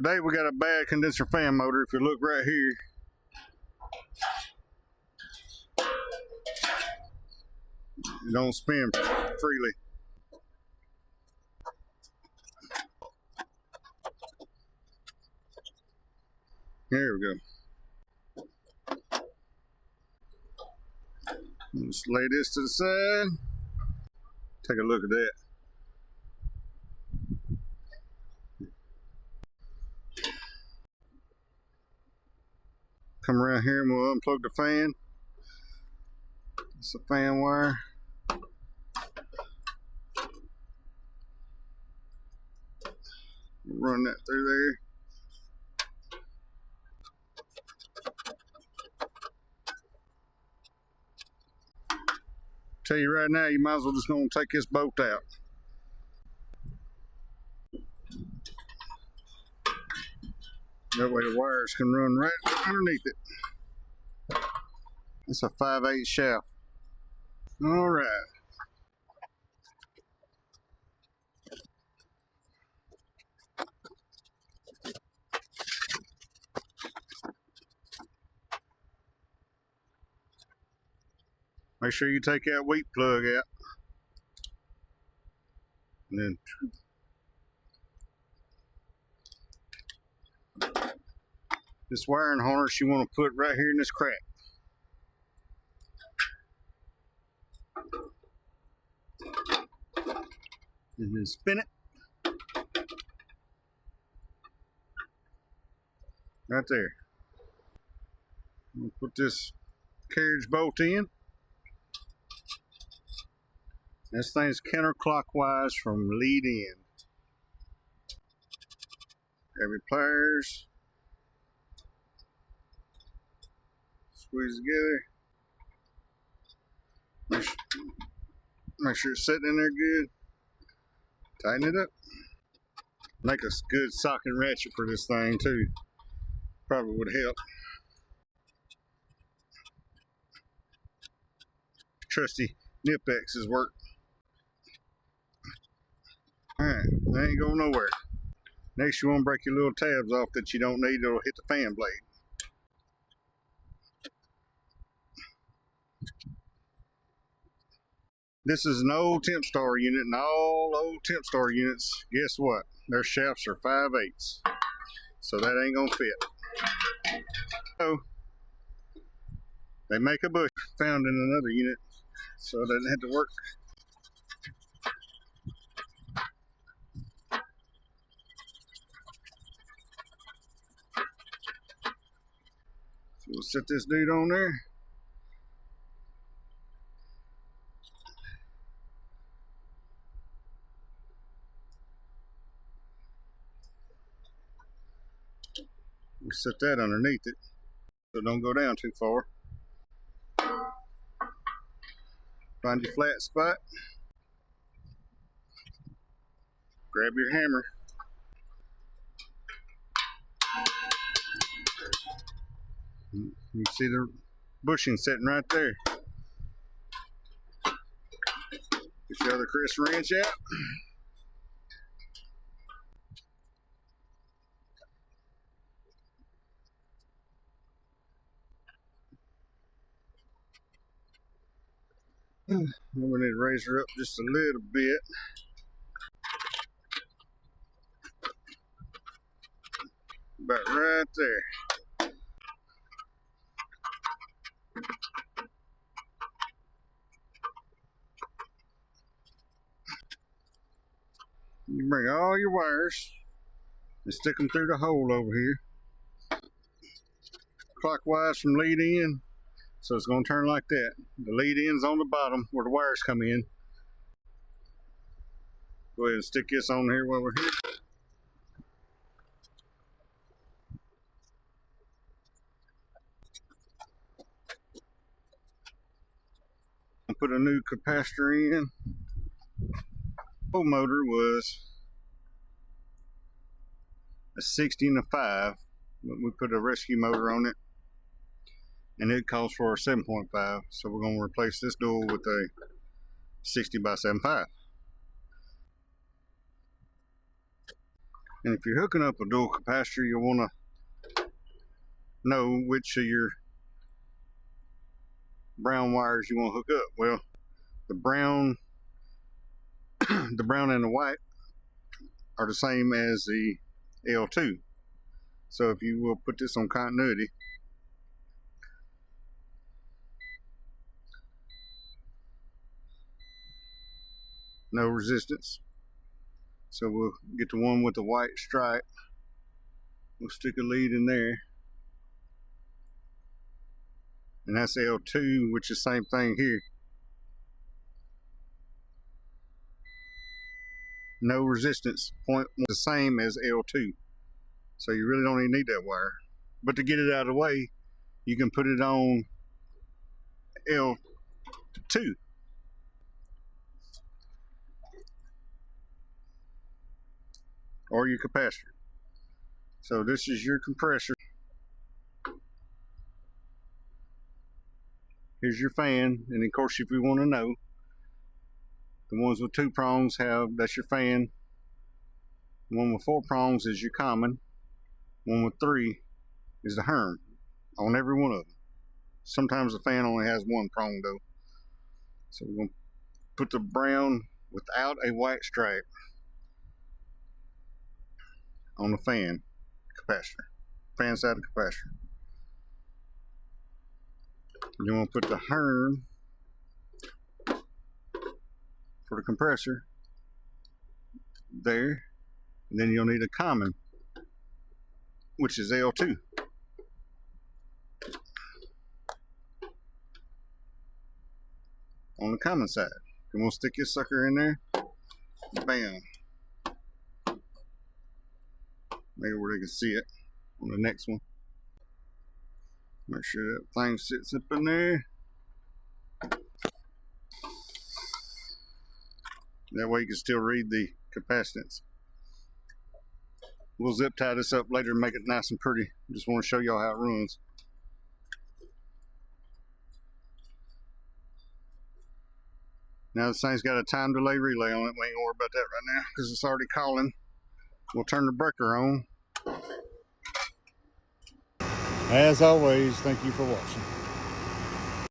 Today we got a bad condenser fan motor. If you look right here, it don't spin freely. There we go. Just lay this to the side. Take a look at that. Come around here and we'll unplug the fan. It's a fan wire. We'll run that through there. Tell you right now, you might as well just go and take this bolt out. That way the wires can run right underneath it. It's a 5/8 shaft. All right. Make sure you take that weak plug out. And then this wiring harness you want to put right here in this crack. And then spin it. Right there. We'll put this carriage bolt in. This thing's counterclockwise from lead end. Grab your pliers. Squeeze together. Make sure it's sitting in there good. Tighten it up. Make a good socket ratchet for this thing too. Probably would help. Trusty Nip-X's work. Alright, they ain't going nowhere. Next you want to break your little tabs off that you don't need. It'll hit the fan blade. This is an old temp star unit, and all old temp star units, guess what? Their shafts are 5/8. So that ain't gonna fit. So they make a bush found in another unit, so it doesn't have to work. So we'll set this dude on there. We'll set that underneath it so it don't go down too far. Find your flat spot. Grab your hammer. You see the bushing sitting right there. Get your other Chris wrench out. We need to raise her up just a little bit. About right there. You bring all your wires and stick them through the hole over here. Clockwise from lead in. So it's going to turn like that. The lead end's on the bottom where the wires come in. Go ahead and stick this on here while we're here. I'll put a new capacitor in. The old motor was a 60 and a 5. We put a rescue motor on it. And it calls for a 7.5, so we're going to replace this dual with a 60 by 7.5. And if you're hooking up a dual capacitor, you'll want to know which of your brown wires you want to hook up. Well, the brown the brown and the white are the same as the L2. So if you will put this on continuity, no resistance. So we'll get the one with the white stripe. We'll stick a lead in there. And that's L2, which is the same thing here. No resistance, point the same as L2. So you really don't even need that wire. But to get it out of the way, you can put it on L2. Or your capacitor. So this is your compressor. Here's your fan, and of course if you want to know, the ones with 2 prongs that's your fan. The one with 4 prongs is your common. One with 3 is the Herm on every one of them. Sometimes the fan only has 1 prong though. So we're going to put the brown without a white stripe on the fan capacitor, fan side of the capacitor. You want to put the Herm for the compressor there, and then you'll need a common, which is L2. On the common side. And we'll stick this sucker in there. Bam. Maybe where they can see it on the next one. Make sure that thing sits up in there. That way you can still read the capacitance. We'll zip tie this up later and make it nice and pretty. Just want to show y'all how it runs. Now this thing's got a time delay relay on it. We ain't gonna worry about that right now because it's already calling. We'll turn the breaker on. As always, thank you for watching.